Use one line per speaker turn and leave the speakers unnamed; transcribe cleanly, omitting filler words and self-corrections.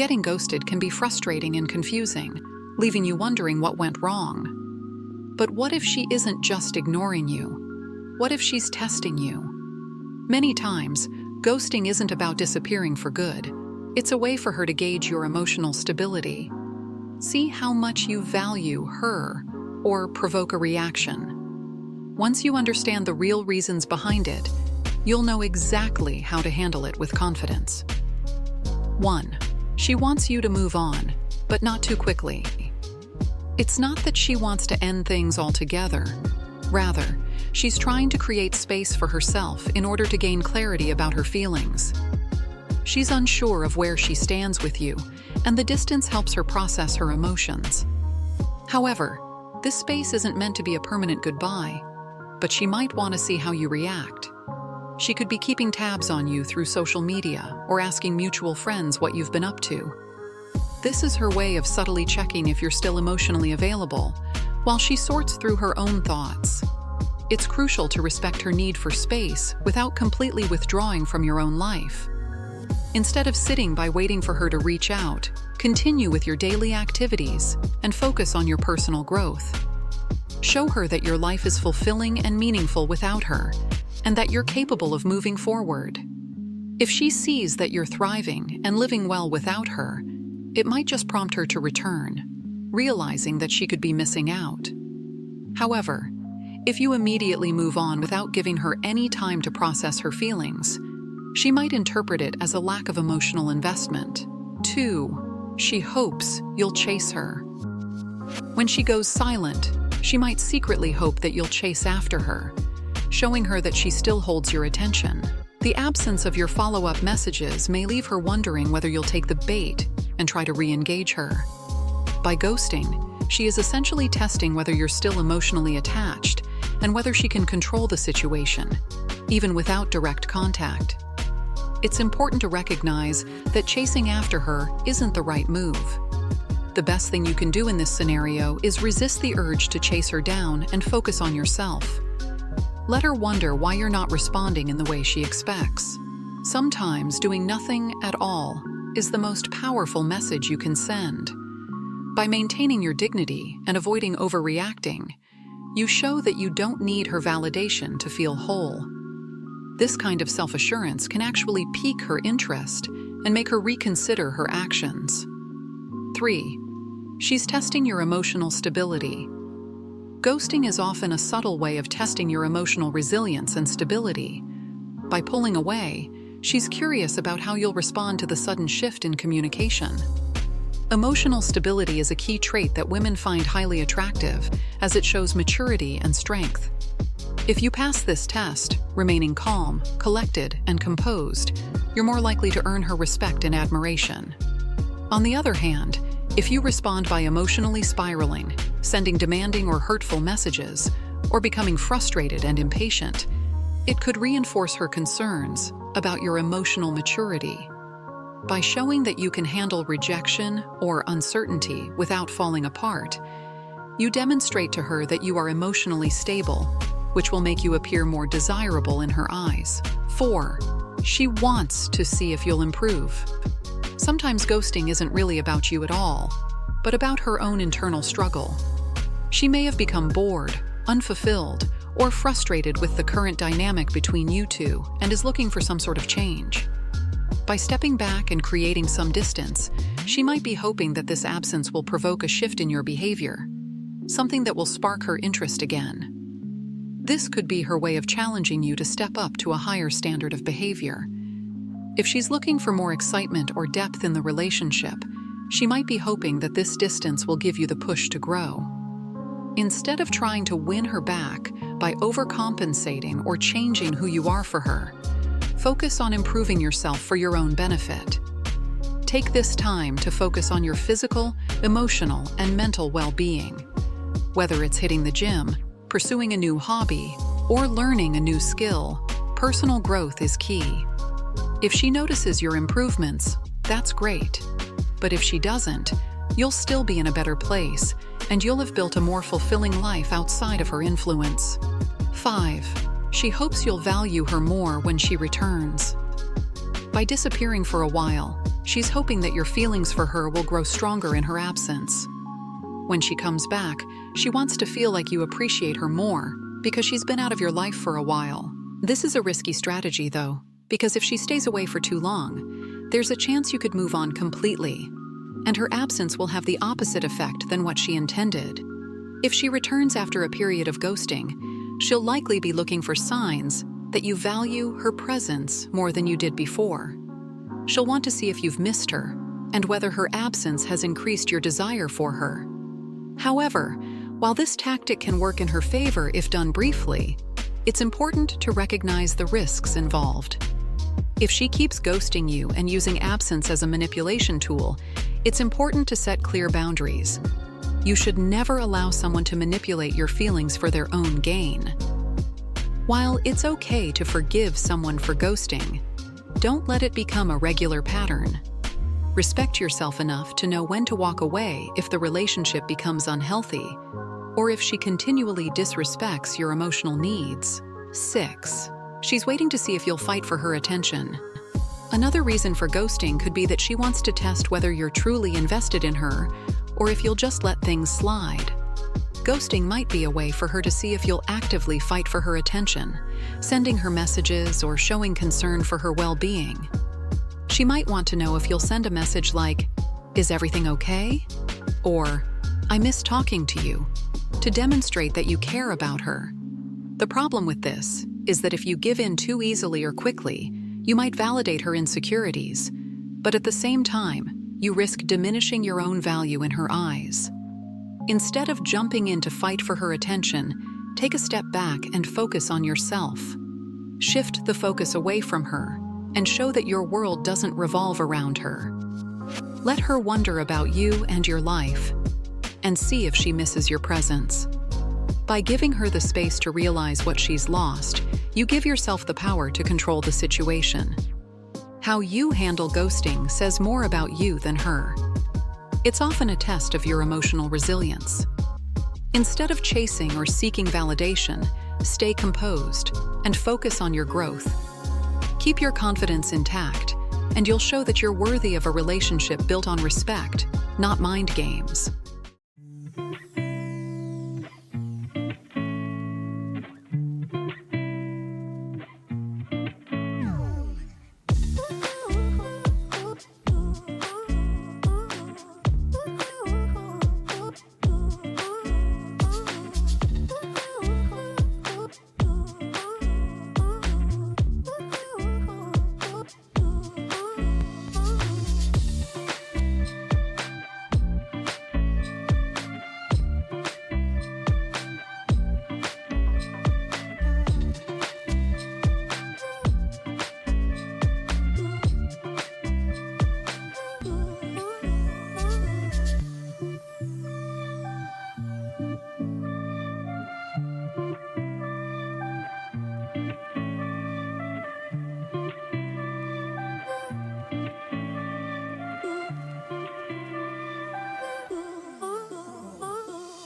Getting ghosted can be frustrating and confusing, leaving you wondering what went wrong. But what if she isn't just ignoring you? What if she's testing you? Many times, ghosting isn't about disappearing for good. It's a way for her to gauge your emotional stability. See how much you value her, or provoke a reaction. Once you understand the real reasons behind it, you'll know exactly how to handle it with confidence. 1. She wants you to move on, but not too quickly. It's not that she wants to end things altogether. Rather, she's trying to create space for herself in order to gain clarity about her feelings. She's unsure of where she stands with you, and the distance helps her process her emotions. However, this space isn't meant to be a permanent goodbye, but she might want to see how you react. She could be keeping tabs on you through social media or asking mutual friends what you've been up to. This is her way of subtly checking if you're still emotionally available, while she sorts through her own thoughts. It's crucial to respect her need for space without completely withdrawing from your own life. Instead of sitting by waiting for her to reach out, continue with your daily activities and focus on your personal growth. Show her that your life is fulfilling and meaningful without her, and that you're capable of moving forward. If she sees that you're thriving and living well without her, it might just prompt her to return, realizing that she could be missing out. However, if you immediately move on without giving her any time to process her feelings, she might interpret it as a lack of emotional investment. 2. She hopes you'll chase her. When she goes silent, she might secretly hope that you'll chase after her, showing her that she still holds your attention. The absence of your follow-up messages may leave her wondering whether you'll take the bait and try to re-engage her. By ghosting, she is essentially testing whether you're still emotionally attached and whether she can control the situation, even without direct contact. It's important to recognize that chasing after her isn't the right move. The best thing you can do in this scenario is resist the urge to chase her down and focus on yourself. Let her wonder why you're not responding in the way she expects. Sometimes doing nothing at all is the most powerful message you can send. By maintaining your dignity and avoiding overreacting, you show that you don't need her validation to feel whole. This kind of self-assurance can actually pique her interest and make her reconsider her actions. 3. She's testing your emotional stability. Ghosting is often a subtle way of testing your emotional resilience and stability. By pulling away, she's curious about how you'll respond to the sudden shift in communication. Emotional stability is a key trait that women find highly attractive, as it shows maturity and strength. If you pass this test, remaining calm, collected, and composed, you're more likely to earn her respect and admiration. On the other hand, if you respond by emotionally spiraling, sending demanding or hurtful messages, or becoming frustrated and impatient, it could reinforce her concerns about your emotional maturity. By showing that you can handle rejection or uncertainty without falling apart, you demonstrate to her that you are emotionally stable, which will make you appear more desirable in her eyes. 4. She wants to see if you'll improve. Sometimes ghosting isn't really about you at all, but about her own internal struggle. She may have become bored, unfulfilled, or frustrated with the current dynamic between you two and is looking for some sort of change. By stepping back and creating some distance, she might be hoping that this absence will provoke a shift in your behavior, something that will spark her interest again. This could be her way of challenging you to step up to a higher standard of behavior. If she's looking for more excitement or depth in the relationship, she might be hoping that this distance will give you the push to grow. Instead of trying to win her back by overcompensating or changing who you are for her, focus on improving yourself for your own benefit. Take this time to focus on your physical, emotional, and mental well-being. Whether it's hitting the gym, pursuing a new hobby, or learning a new skill, personal growth is key. If she notices your improvements, that's great. But if she doesn't, you'll still be in a better place, and you'll have built a more fulfilling life outside of her influence. 5. She hopes you'll value her more when she returns. By disappearing for a while, She's hoping that your feelings for her will grow stronger in her absence. When she comes back, she wants to feel like you appreciate her more because she's been out of your life for a while. This is a risky strategy, though, because if she stays away for too long, there's a chance you could move on completely, and her absence will have the opposite effect than what she intended. If she returns after a period of ghosting, she'll likely be looking for signs that you value her presence more than you did before. She'll want to see if you've missed her and whether her absence has increased your desire for her. However, while this tactic can work in her favor if done briefly, it's important to recognize the risks involved. If she keeps ghosting you and using absence as a manipulation tool, it's important to set clear boundaries. You should never allow someone to manipulate your feelings for their own gain. While it's okay to forgive someone for ghosting, don't let it become a regular pattern. Respect yourself enough to know when to walk away if the relationship becomes unhealthy, or if she continually disrespects your emotional needs. 6. She's waiting to see if you'll fight for her attention. Another reason for ghosting could be that she wants to test whether you're truly invested in her, or if you'll just let things slide. Ghosting might be a way for her to see if you'll actively fight for her attention, sending her messages or showing concern for her well-being. She might want to know if you'll send a message like, "Is everything okay?" or "I miss talking to you," to demonstrate that you care about her. The problem with this is that if you give in too easily or quickly, you might validate her insecurities, but at the same time, you risk diminishing your own value in her eyes. Instead of jumping in to fight for her attention, take a step back and focus on yourself. Shift the focus away from her and show that your world doesn't revolve around her. Let her wonder about you and your life, and see if she misses your presence. By giving her the space to realize what she's lost, you give yourself the power to control the situation. How you handle ghosting says more about you than her. It's often a test of your emotional resilience. Instead of chasing or seeking validation, stay composed and focus on your growth. Keep your confidence intact, and you'll show that you're worthy of a relationship built on respect, not mind games.